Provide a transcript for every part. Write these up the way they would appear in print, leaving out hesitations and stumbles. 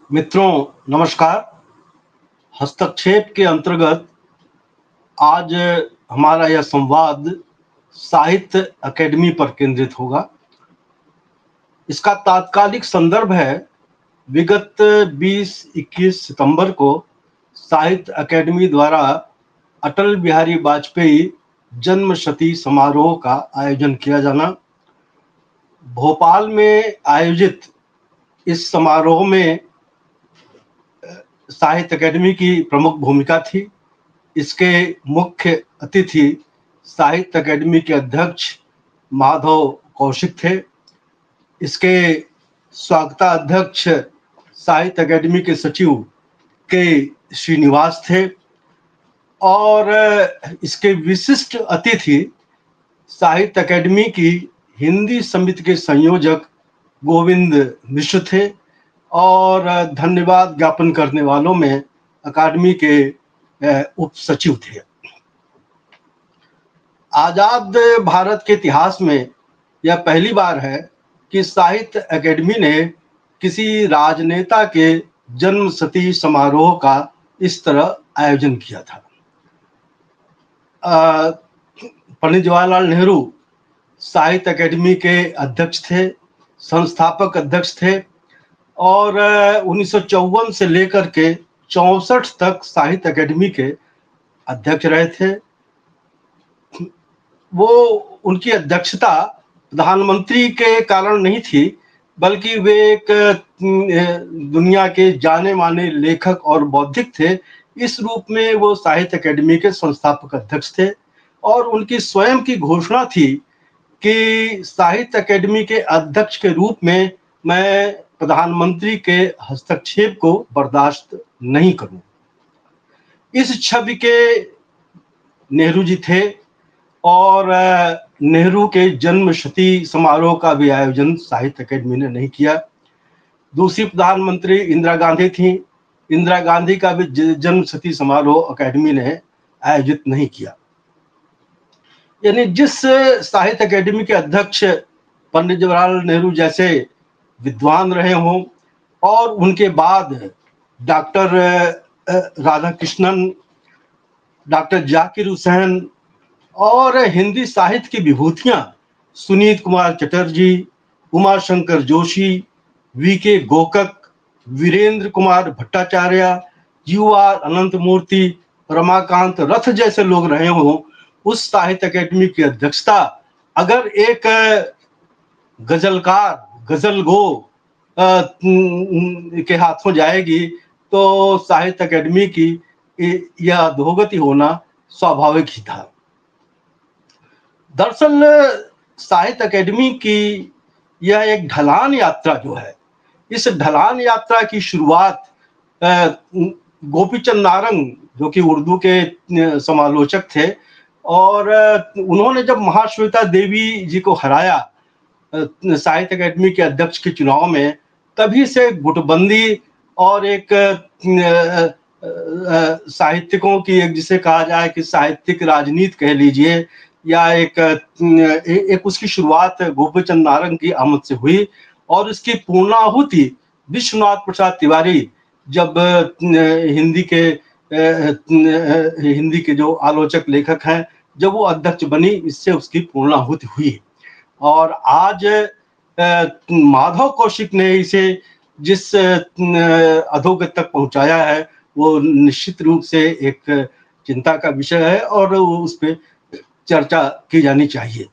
मित्रों, नमस्कार। हस्तक्षेप के अंतर्गत आज हमारा यह संवाद साहित्य अकेडमी पर केंद्रित होगा। इसका तात्कालिक संदर्भ है विगत 20-21 सितंबर को साहित्य अकेडमी द्वारा अटल बिहारी वाजपेयी जन्म शती समारोह का आयोजन किया जाना। भोपाल में आयोजित इस समारोह में साहित्य अकेडमी की प्रमुख भूमिका थी। इसके मुख्य अतिथि साहित्य अकेडमी के अध्यक्ष माधव कौशिक थे। इसके स्वागताध्यक्ष साहित्य अकेडमी के सचिव के श्रीनिवास थे और इसके विशिष्ट अतिथि साहित्य अकेडमी की हिंदी समिति के संयोजक गोविंद मिश्र थे और धन्यवाद ज्ञापन करने वालों में अकादमी के उप सचिव थे। आजाद भारत के इतिहास में यह पहली बार है कि साहित्य अकेडमी ने किसी राजनेता के जन्म शती समारोह का इस तरह आयोजन किया था। पंडित जवाहरलाल नेहरू साहित्य अकेडमी के अध्यक्ष थे, संस्थापक अध्यक्ष थे और 1954 से लेकर के 64 तक साहित्य अकेडमी के अध्यक्ष रहे थे। वो उनकी अध्यक्षता प्रधानमंत्री के कारण नहीं थी, बल्कि वे एक दुनिया के जाने माने लेखक और बौद्धिक थे। इस रूप में वो साहित्य अकेडमी के संस्थापक अध्यक्ष थे और उनकी स्वयं की घोषणा थी कि साहित्य अकेडमी के अध्यक्ष के रूप में मैं प्रधानमंत्री के हस्तक्षेप को बर्दाश्त नहीं करूं। इस छवि के नेहरू जी थे और नेहरू के जन्म शती समारोह का भी आयोजन साहित्य अकेडमी ने नहीं किया। दूसरी प्रधानमंत्री इंदिरा गांधी थी। इंदिरा गांधी का भी जन्म शती समारोह अकेडमी ने आयोजित नहीं किया। यानी जिस साहित्य अकेडमी के अध्यक्ष पंडित जवाहरलाल नेहरू जैसे विद्वान रहे हों और उनके बाद डॉक्टर राधाकृष्णन, डॉक्टर जाकिर हुसैन और हिंदी साहित्य की विभूतियां सुनीत कुमार चटर्जी, उमाशंकर जोशी, वीके गोकक, वीरेंद्र कुमार भट्टाचार्य, जीवार अनंत मूर्ति, रमाकांत रथ जैसे लोग रहे हों, उस साहित्य अकेडमी की अध्यक्षता अगर एक गजलकार, गजलगो के हाथों जाएगी तो साहित्य अकेडमी की यह अधोगति होना स्वाभाविक ही था। दरअसल साहित्य अकेडमी की यह एक ढलान यात्रा जो है, इस ढलान यात्रा की शुरुआत गोपीचंद नारंग, जो कि उर्दू के समालोचक थे, और उन्होंने जब महाश्वेता देवी जी को हराया साहित्य अकेडमी के अध्यक्ष के चुनाव में, तभी से गुटबंदी और एक साहित्यिकों की एक, जिसे कहा जाए कि साहित्यिक राजनीति कह लीजिए, या एक उसकी शुरुआत गोपीचंद नारंग की आमद से हुई और इसकी पूर्णाहुति विश्वनाथ प्रसाद तिवारी, जब हिंदी के जो आलोचक लेखक हैं, जब वो अध्यक्ष बनी, इससे उसकी पूर्णाहुति हुई। और आज माधव कौशिक ने इसे जिस अधोगति तक पहुंचाया है, वो निश्चित रूप से एक चिंता का विषय है और उस पर चर्चा की जानी चाहिए।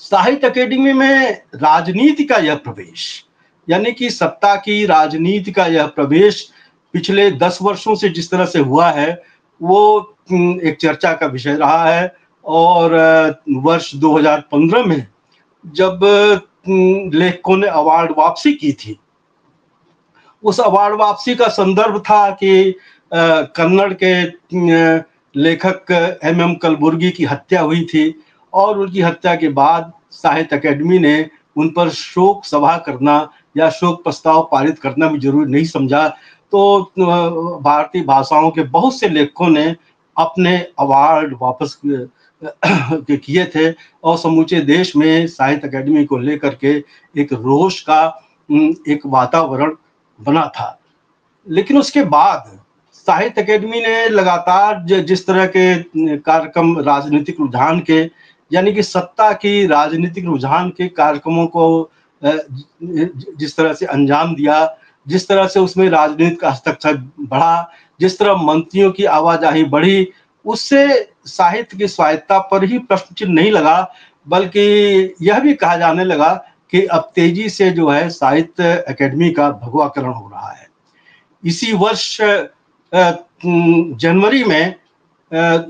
साहित्य अकेडमी में राजनीति का यह प्रवेश, यानी कि सत्ता की राजनीति का यह प्रवेश पिछले 10 वर्षों से जिस तरह से हुआ है, वो एक चर्चा का विषय रहा है। और वर्ष 2015 में जब लेखकों ने अवार्ड वापसी की थी, उस अवार्ड वापसी का संदर्भ था कि कन्नड़ के लेखक MM कलबुर्गी की हत्या हुई थी और उनकी हत्या के बाद साहित्य अकेडमी ने उन पर शोक सभा करना या शोक प्रस्ताव पारित करना भी जरूरी नहीं समझा। तो भारतीय भाषाओं के बहुत से लेखकों ने अपने अवार्ड वापस किए थे और समूचे देश में साहित्य अकेडमी को लेकर के एक रोष का एक वातावरण बना था। लेकिन उसके बाद साहित्य अकेडमी ने लगातार जिस तरह के कार्यक्रम राजनीतिक रुझान के, यानी कि सत्ता की राजनीतिक रुझान के कार्यक्रमों को जिस तरह से अंजाम दिया, जिस तरह से उसमें राजनीति का हस्तक्षेप बढ़ा, जिस तरह मंत्रियों की आवाजाही बढ़ी, उससे साहित्य की स्वायत्ता पर ही प्रश्न चिन्ह नहीं लगा, बल्कि यह भी कहा जाने लगा कि अब तेजी से जो है साहित्य अकेडमी का भगवाकरण हो रहा है। इसी वर्ष जनवरी में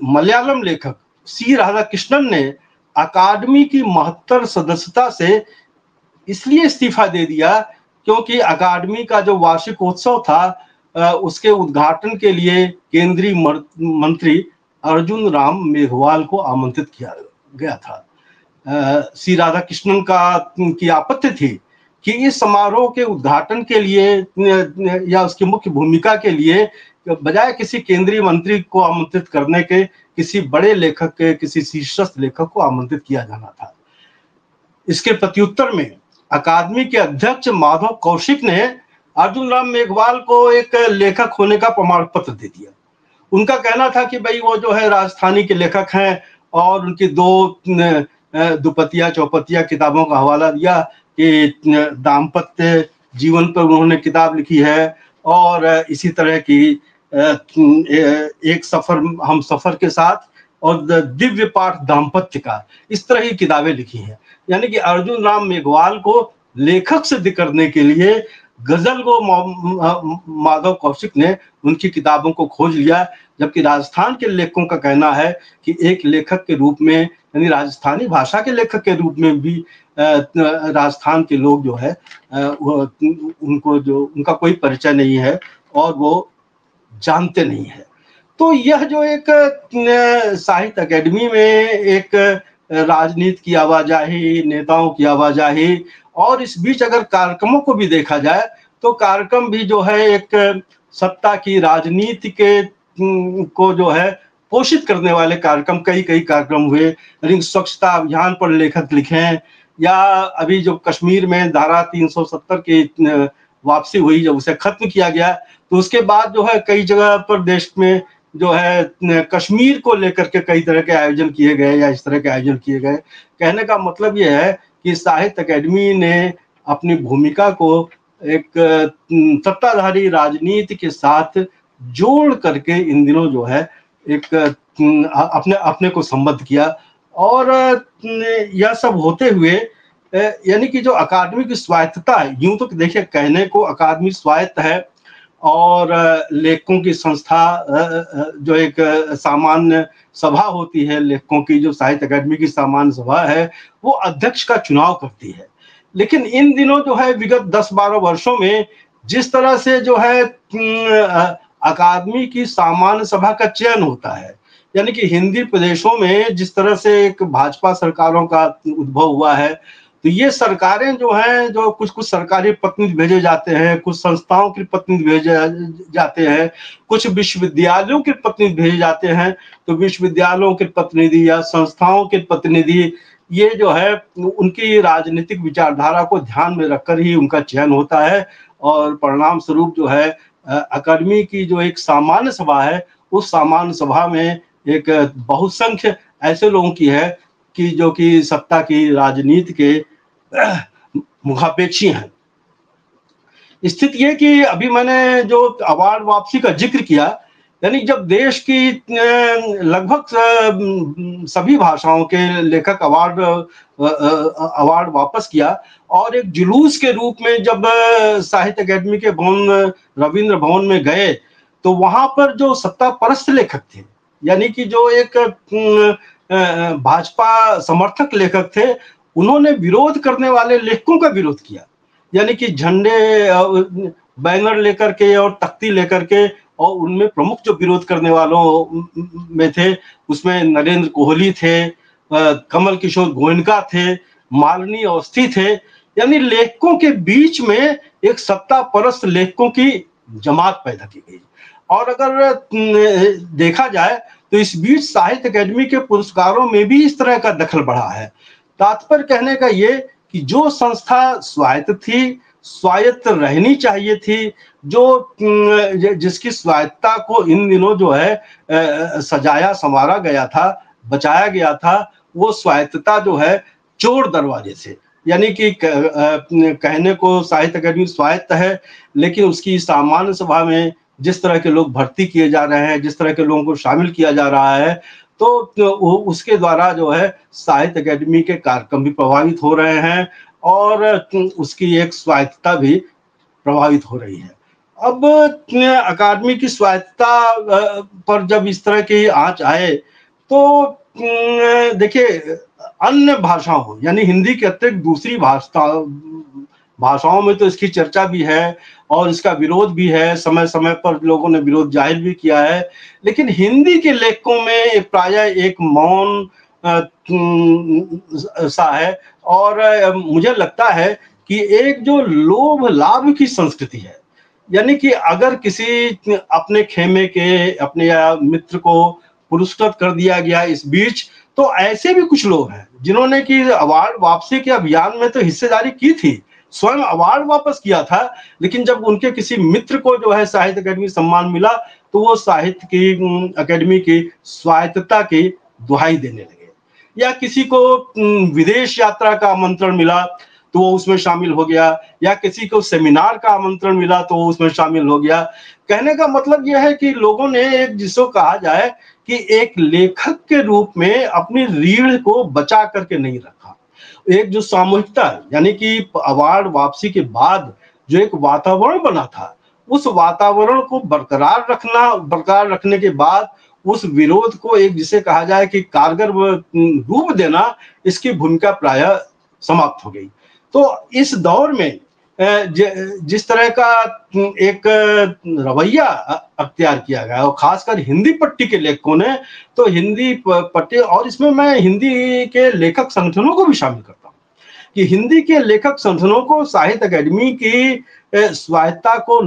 मलयालम लेखक सी राधाकृष्णन ने अकादमी की महत्तर सदस्यता से इसलिए इस्तीफा दे दिया क्योंकि अकादमी का जो वार्षिकोत्सव था उसके उद्घाटन के लिए केंद्रीय मंत्री अर्जुन राम मेघवाल को आमंत्रित किया गया था। सी राधाकृष्णन की आपत्ति थी कि इस समारोह के उद्घाटन के लिए या उसकी मुख्य भूमिका के लिए बजाय किसी केंद्रीय मंत्री को आमंत्रित करने के किसी बड़े लेखक के, किसी शीर्षस्थ लेखक को आमंत्रित किया जाना था। इसके प्रत्युत्तर में अकादमी के अध्यक्ष माधव कौशिक ने अर्जुन राम मेघवाल को एक लेखक होने का प्रमाण पत्र दे दिया। उनका कहना था कि भाई वो जो है राजस्थानी के लेखक हैं और उनकी दो दुपतिया चौपतिया किताबों का हवाला दिया कि दाम्पत्य जीवन पर उन्होंने किताब लिखी है और इसी तरह की एक सफर हम सफर के साथ और दिव्य पाठ दाम्पत्य का, इस तरह की किताबें लिखी हैं। यानी कि अर्जुन राम मेघवाल को लेखक सिद्ध करने के लिए गजल को माधव कौशिक ने उनकी किताबों को खोज लिया, जबकि राजस्थान के लेखकों का कहना है कि एक लेखक के रूप में, यानी राजस्थानी भाषा के लेखक के रूप में भी राजस्थान के लोग जो है उनको जो उनका कोई परिचय नहीं है और वो जानते नहीं है। तो यह जो एक साहित्य अकेडमी में एक राजनीति की आवाजाही, नेताओं की आवाजाही, और इस बीच अगर कार्यक्रमों को भी देखा जाए तो कार्यक्रम भी जो है एक सत्ता की राजनीति के को जो है पोषित करने वाले कार्यक्रम, कई कार्यक्रम हुए। यानी स्वच्छता अभियान पर लेखक लिखे, या अभी जो कश्मीर में धारा 370 की वापसी हुई, जब उसे खत्म किया गया तो उसके बाद जो है कई जगह पर देश में जो है कश्मीर को लेकर के कई तरह के आयोजन किए गए या इस तरह के आयोजन किए गए। कहने का मतलब यह है कि साहित्य अकेडमी ने अपनी भूमिका को एक सत्ताधारी राजनीति के साथ जोड़ करके इन दिनों जो है एक अपने को संबद्ध किया। और यह सब होते हुए यानी कि जो अकादमी की स्वायत्तता है, यूं तो देखिए कहने को अकादमी स्वायत्त है और लेखकों की संस्था जो एक सामान्य सभा होती है, लेखकों की जो साहित्य अकादमी की सामान्य सभा है, वो अध्यक्ष का चुनाव करती है। लेकिन इन दिनों जो है विगत 10-12 वर्षों में जिस तरह से जो है अकादमी की सामान्य सभा का चयन होता है, यानी कि हिंदी प्रदेशों में जिस तरह से एक भाजपा सरकारों का उद्भव हुआ है, तो ये सरकारें जो हैं, जो कुछ सरकारी प्रतिनिधि भेजे जाते हैं, कुछ संस्थाओं के प्रतिनिधि भेजे जाते हैं, कुछ विश्वविद्यालयों के प्रतिनिधि भेजे जाते हैं, तो विश्वविद्यालयों के प्रतिनिधि या संस्थाओं के प्रतिनिधि, ये जो है उनकी राजनीतिक विचारधारा को ध्यान में रखकर ही उनका चयन होता है। और परिणाम स्वरूप जो है अकादमी की जो एक सामान्य सभा है, उस सामान्य सभा में एक बहुसंख्य ऐसे लोगों की है कि जो कि सत्ता की राजनीति के मुखापेक्षी हैं। स्थिति ये कि अभी मैंने जो अवार्ड वापसी का जिक्र किया, यानी जब देश की लगभग सभी भाषाओं के लेखक अवार्ड वापस किया और एक जुलूस के रूप में जब साहित्य अकेडमी के भवन, रविंद्र भवन में गए, तो वहां पर जो सत्ता परस्त लेखक थे, यानी कि जो एक भाजपा समर्थक लेखक थे, उन्होंने विरोध करने वाले लेखकों का विरोध किया। यानी कि झंडे, बैनर लेकर के और तख्ती लेकर के, और उनमें प्रमुख जो विरोध करने वालों में थे उसमें नरेंद्र कोहली थे, कमल किशोर गोयनका थे, मालिनी अवस्थी थे। यानी लेखकों के बीच में एक सत्ता परस्त लेखकों की जमात पैदा की गई। और अगर देखा जाए तो इस बीच साहित्य अकेडमी के पुरस्कारों में भी इस तरह का दखल बढ़ा है। तात्पर्य कहने का ये कि जो संस्था स्वायत्त थी स्वायत्त रहनी चाहिए थी, जो जिसकी स्वायत्ता को इन दिनों जो है सजाया संवारा गया था, बचाया गया था, वो स्वायत्तता जो है चोर दरवाजे से, यानी कि कहने को साहित्य अकादमी स्वायत्त है, लेकिन उसकी सामान्य सभा में जिस तरह के लोग भर्ती किए जा रहे हैं, जिस तरह के लोगों को शामिल किया जा रहा है, तो उसके द्वारा जो है साहित्य अकादमी के कार्यक्रम भी प्रभावित हो रहे हैं और उसकी एक स्वायत्तता भी प्रभावित हो रही है। अब अकादमी की स्वायत्तता पर जब इस तरह की आंच आए, तो देखिए अन्य भाषाओं यानी हिंदी के अतिरिक्त दूसरी भाषाओं में तो इसकी चर्चा भी है और इसका विरोध भी है, समय समय पर लोगों ने विरोध जाहिर भी किया है, लेकिन हिंदी के लेखकों में प्रायः एक मौन सा है और मुझे लगता है कि एक जो लोभ लाभ की संस्कृति है, यानी कि अगर किसी अपने खेमे के अपने या मित्र को पुरस्कृत कर दिया गया इस बीच, तो ऐसे भी कुछ लोग हैं जिन्होंने कि अवार्ड वापसी के अभियान में तो हिस्सेदारी की थी, स्वयं अवार्ड वापस किया था, लेकिन जब उनके किसी मित्र को जो है साहित्य अकादमी सम्मान मिला, तो वो साहित्य की अकादमी की स्वायत्तता की दुहाई देने लगे। या किसी को विदेश यात्रा का आमंत्रण मिला तो वो उसमें शामिल हो गया, या किसी को सेमिनार का आमंत्रण मिला तो वो उसमें शामिल हो गया। कहने का मतलब यह है कि लोगों ने एक जिसको कहा जाए कि एक लेखक के रूप में अपनी रीढ़ को बचा करके नहीं रखा। एक जो सामूहिकता यानी कि अवार्ड वापसी के बाद जो एक वातावरण बना था, उस वातावरण को बरकरार रखने के बाद उस विरोध को एक जिसे कहा जाए कि कारगर रूप देना, इसकी भूमिका प्रायः समाप्त हो गई। तो इस दौर में जिस तरह का एक रवैया अख्तियार किया गया और खासकर हिंदी पट्टी के लेखकों ने, तो हिंदी पट्टी और इसमें मैं हिंदी के लेखक संगठनों को भी शामिल करता हूँ कि हिंदी के लेखक संगठनों को साहित्य अकादमी की स्वायत्तता को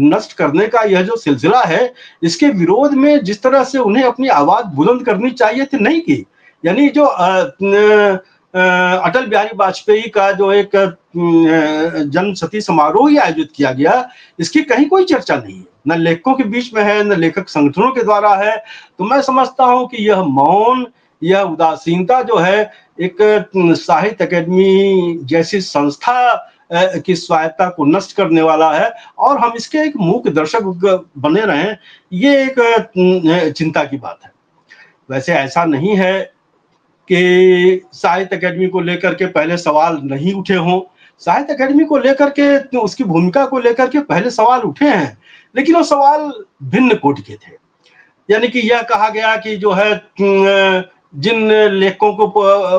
नष्ट करने का यह जो सिलसिला है, इसके विरोध में जिस तरह से उन्हें अपनी आवाज बुलंद करनी चाहिए थी, नहीं की। यानी जो अटल बिहारी वाजपेयी का जो एक जन्म शती समारोह ही आयोजित किया गया, इसकी कहीं कोई चर्चा नहीं है, न लेखकों के बीच में है, न लेखक संगठनों के द्वारा है। तो मैं समझता हूं कि यह मौन, यह उदासीनता जो है एक साहित्य अकादमी जैसी संस्था की स्वायत्तता को नष्ट करने वाला है और हम इसके एक मूक दर्शक बने रहें, ये एक चिंता की बात है। वैसे ऐसा नहीं है कि साहित्य अकादमी को लेकर के पहले सवाल नहीं उठे हों। साहित्य अकादमी को लेकर के, उसकी भूमिका को लेकर के पहले सवाल उठे हैं, लेकिन वो सवाल भिन्न कोटि के थे। यानी कि यह कहा गया कि जो है जिन लेखकों को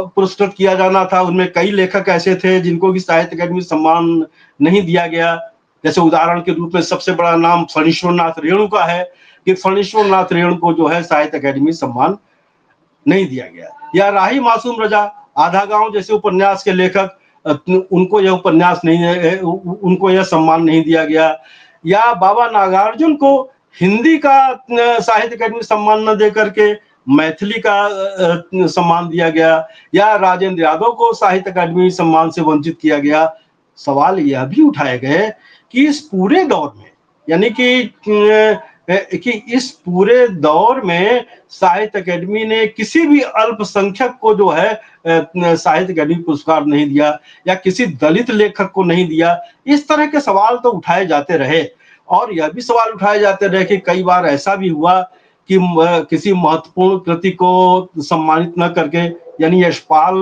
पुरस्कृत किया जाना था, उनमें कई लेखक ऐसे थे जिनको कि साहित्य अकादमी सम्मान नहीं दिया गया। जैसे उदाहरण के रूप में सबसे बड़ा नाम फणीश्वरनाथ रेणु का है कि फणीश्वरनाथ रेणु को जो है साहित्य अकादमी सम्मान नहीं दिया गया। या राही मासूम रजा, आधा गांव जैसे उपन्यास के लेखक, उनको यह उपन्यास नहीं, उनको यह सम्मान नहीं दिया गया। या बाबा नागार्जुन को हिंदी का साहित्य अकादमी सम्मान न देकर के मैथिली का सम्मान दिया गया। या राजेंद्र यादव को साहित्य अकादमी सम्मान से वंचित किया गया। सवाल यह भी उठाए गए कि इस पूरे दौर में, यानी कि इस पूरे दौर में साहित्य अकादमी ने किसी भी अल्पसंख्यक को जो है साहित्य अकादमी पुरस्कार नहीं दिया या किसी दलित लेखक को नहीं दिया। इस तरह के सवाल तो उठाए जाते रहे और यह भी सवाल उठाए जाते रहे कि कई बार ऐसा भी हुआ कि किसी महत्वपूर्ण कृति को सम्मानित न करके, यानी यशपाल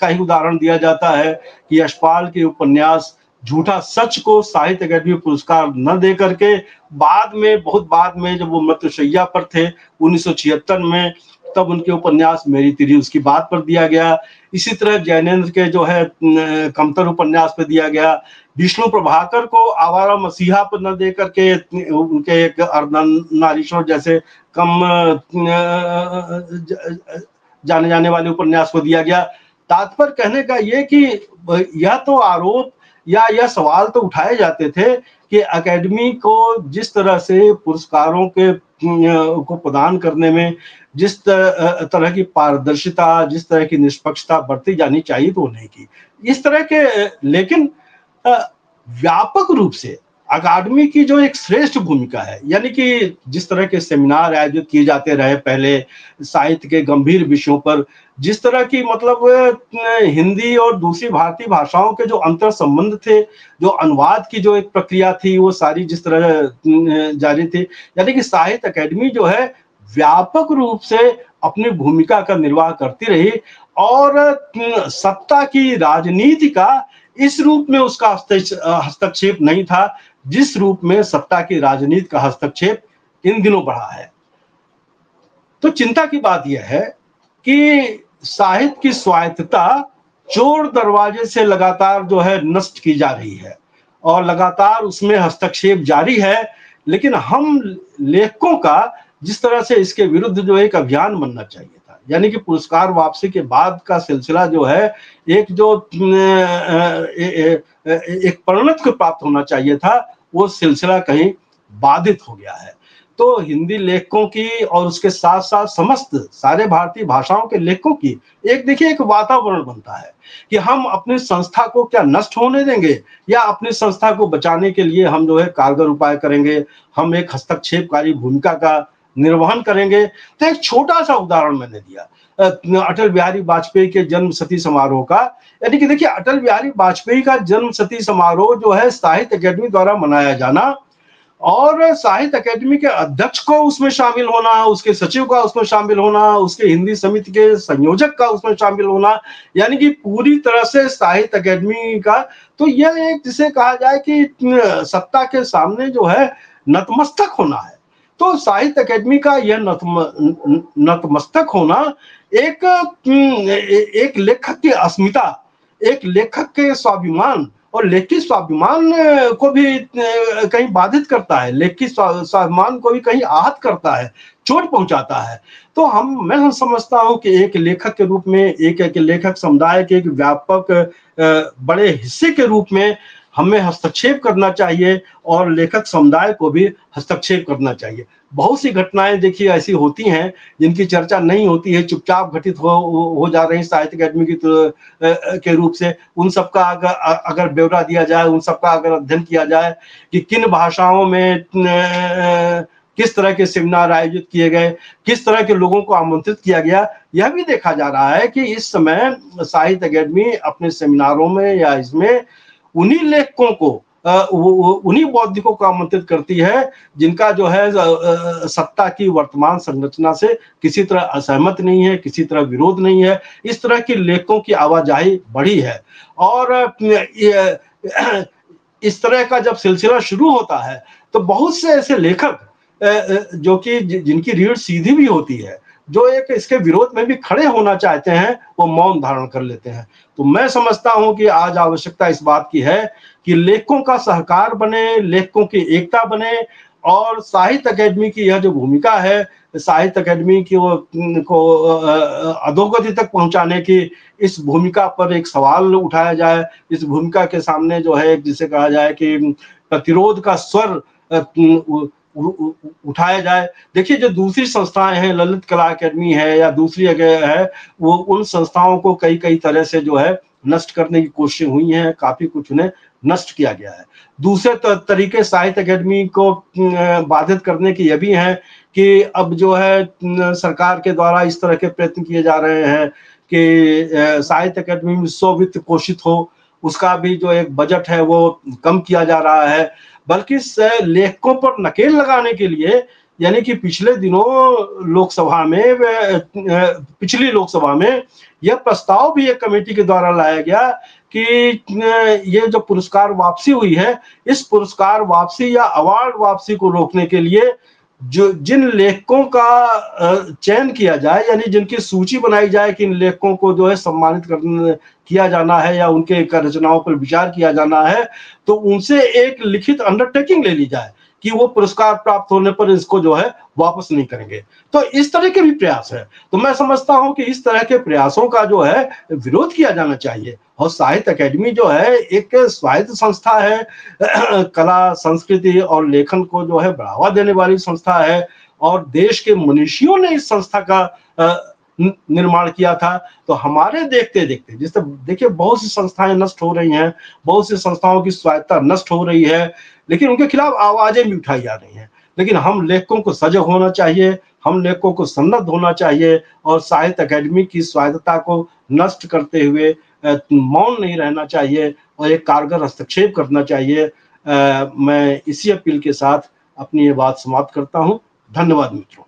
का ही उदाहरण दिया जाता है कि यशपाल के उपन्यास झूठा सच को साहित्य अकादमी पुरस्कार न दे करके बहुत बाद में जब वो मृत्युशैया पर थे 1976 में, तब उनके उपन्यास मेरी तिरी उसकी बात पर दिया गया। इसी तरह जैनेन्द्र के जो है कमतर उपन्यास पर दिया गया। विष्णु प्रभाकर को आवारा मसीहा पर न दे करके उनके एक अर्धनारीश्वर जैसे कम जाने जाने वाले उपन्यास को दिया गया। तात्पर्य कहने का ये कि यह तो आरोप या यह सवाल तो उठाए जाते थे कि अकादमी को जिस तरह से पुरस्कारों के को प्रदान करने में जिस तरह की पारदर्शिता, जिस तरह की निष्पक्षता बरती जानी चाहिए तो नहीं की इस तरह के। लेकिन व्यापक रूप से अकादमी की जो एक श्रेष्ठ भूमिका है, यानी कि जिस तरह के सेमिनार आयोजित किए जाते रहे पहले साहित्य के गंभीर विषयों पर, जिस तरह की मतलब हिंदी और दूसरी भारतीय भाषाओं के जो अंतर संबंध थे, जो अनुवाद की जो एक प्रक्रिया थी, वो सारी जिस तरह जारी थी, यानी कि साहित्य अकेडमी जो है व्यापक रूप से अपनी भूमिका का निर्वाह करती रही और सत्ता की राजनीति का इस रूप में उसका हस्तक्षेप नहीं था जिस रूप में सत्ता की राजनीति का हस्तक्षेप इन दिनों बढ़ा है। तो चिंता की बात यह है कि साहित्य की स्वायत्तता चोर दरवाजे से लगातार जो है नष्ट की जा रही है और लगातार उसमें हस्तक्षेप जारी है, लेकिन हम लेखकों का जिस तरह से इसके विरुद्ध जो एक अभियान बनना चाहिए था, यानी कि पुरस्कार वापसी के बाद का सिलसिला जो है एक जो एक परिणत को प्राप्त होना चाहिए था, वो सिलसिला कहीं बाधित हो गया है। तो हिंदी लेखकों की और उसके साथ साथ समस्त सारे भारतीय भाषाओं के लेखकों की एक देखिए एक वातावरण बनता है कि हम अपनी संस्था को क्या नष्ट होने देंगे या अपनी संस्था को बचाने के लिए हम जो है कारगर उपाय करेंगे, हम एक हस्तक्षेपकारी भूमिका का निर्वहन करेंगे। तो एक छोटा सा उदाहरण मैंने दिया अटल बिहारी वाजपेयी के जन्म शती समारोह का, यानी कि देखिए अटल बिहारी वाजपेयी का जन्म शती समारोह जो है साहित्य अकेडमी द्वारा मनाया जाना और साहित्य अकेडमी के अध्यक्ष को उसमें शामिल होना, उसके सचिव का उसमें शामिल होना, उसके हिंदी समिति के संयोजक का उसमें शामिल होना, यानी कि पूरी तरह से साहित्य अकेडमी का, तो यह एक जिसे कहा जाए कि सत्ता के सामने जो है नतमस्तक होना है। तो साहित्य अकेडमी का यह नतमस्तक होना एक लेखक की अस्मिता, एक लेखक के स्वाभिमान और लेखकी स्वाभिमान को भी कहीं बाधित करता है, लेखकी स्वाभिमान को भी कहीं आहत करता है, चोट पहुंचाता है। तो मैं समझता हूं कि एक लेखक के रूप में, एक लेखक समुदाय के एक व्यापक बड़े हिस्से के रूप में हमें हस्तक्षेप करना चाहिए और लेखक समुदाय को भी हस्तक्षेप करना चाहिए। बहुत सी घटनाएं देखिए ऐसी होती हैं जिनकी चर्चा नहीं होती है, चुपचाप घटित हो जा रही साहित्य अकेडमी की के रूप से। उन सबका अगर ब्यौरा दिया जाए, उन सबका अगर अध्ययन किया जाए कि किन भाषाओं में किस तरह के सेमिनार आयोजित किए गए, किस तरह के लोगों को आमंत्रित किया गया, यह भी देखा जा रहा है कि इस समय साहित्य अकेडमी अपने सेमिनारों में या इसमें उन्हीं लेखकों को उन्हीं बौद्धिकों को आमंत्रित करती है जिनका जो है सत्ता की वर्तमान संरचना से किसी तरह असहमत नहीं है, किसी तरह विरोध नहीं है। इस तरह के लेखकों की आवाजाही बढ़ी है और इस तरह का जब सिलसिला शुरू होता है तो बहुत से ऐसे लेखक जो कि जिनकी रीढ़ सीधी भी होती है, जो एक इसके विरोध में भी खड़े होना चाहते हैं, वो मौन धारण कर लेते हैं। तो मैं समझता हूं कि आज आवश्यकता इस बात की है कि लेखकों का सहकार बने, लेखकों की एकता बने और साहित्य अकेडमी की यह जो भूमिका है, साहित्य अकेडमी की को अधोगति तक पहुंचाने की, इस भूमिका पर एक सवाल उठाया जाए। इस भूमिका के सामने जो है जिसे कहा जाए कि प्रतिरोध का स्वर उठाया जाए। देखिए जो दूसरी संस्थाएं हैं, ललित कला अकेडमी है या दूसरी जगह है, वो उन संस्थाओं को कई तरह से जो है नष्ट करने की कोशिश हुई है, काफी कुछ उन्हें नष्ट किया गया है। दूसरे तरीके साहित्य अकेडमी को बाधित करने की यह भी है कि अब जो है सरकार के द्वारा इस तरह के प्रयत्न किए जा रहे हैं कि साहित्य अकेडमी में स्ववित्त पोषित हो, उसका भी जो एक बजट है वो कम किया जा रहा है, बल्कि लेखकों पर नकेल लगाने के लिए, यानी कि पिछली लोकसभा में यह प्रस्ताव भी एक कमेटी के द्वारा लाया गया कि ये जो पुरस्कार वापसी हुई है, इस पुरस्कार वापसी या अवार्ड वापसी को रोकने के लिए जो जिन लेखकों का चयन किया जाए, यानी जिनकी सूची बनाई जाए कि इन लेखकों को जो है सम्मानित किया जाना है या उनके रचनाओं पर विचार किया जाना है, तो उनसे एक लिखित अंडरटेकिंग ले ली जाए कि वो पुरस्कार प्राप्त होने पर इसको जो है वापस नहीं करेंगे। तो इस तरह के भी प्रयास है। तो मैं समझता हूं कि इस तरह के प्रयासों का जो है विरोध किया जाना चाहिए। और साहित्य अकेडमी जो है एक स्वायत्त संस्था है, कला, संस्कृति और लेखन को जो है बढ़ावा देने वाली संस्था है और देश के मनीषियों ने इस संस्था का निर्माण किया था। तो हमारे देखते देखते, जिस देखिए बहुत सी संस्थाएं नष्ट हो रही हैं, बहुत सी संस्थाओं की स्वायत्तता नष्ट हो रही है, लेकिन उनके खिलाफ आवाजें भी उठाई जा रही हैं। लेकिन हम लेखकों को सजग होना चाहिए, हम लेखकों को सन्नद्ध होना चाहिए और साहित्य अकेडमी की स्वायत्तता को नष्ट करते हुए मौन नहीं रहना चाहिए और एक कारगर हस्तक्षेप करना चाहिए। मैं इसी अपील के साथ अपनी ये बात समाप्त करता हूँ। धन्यवाद मित्रों।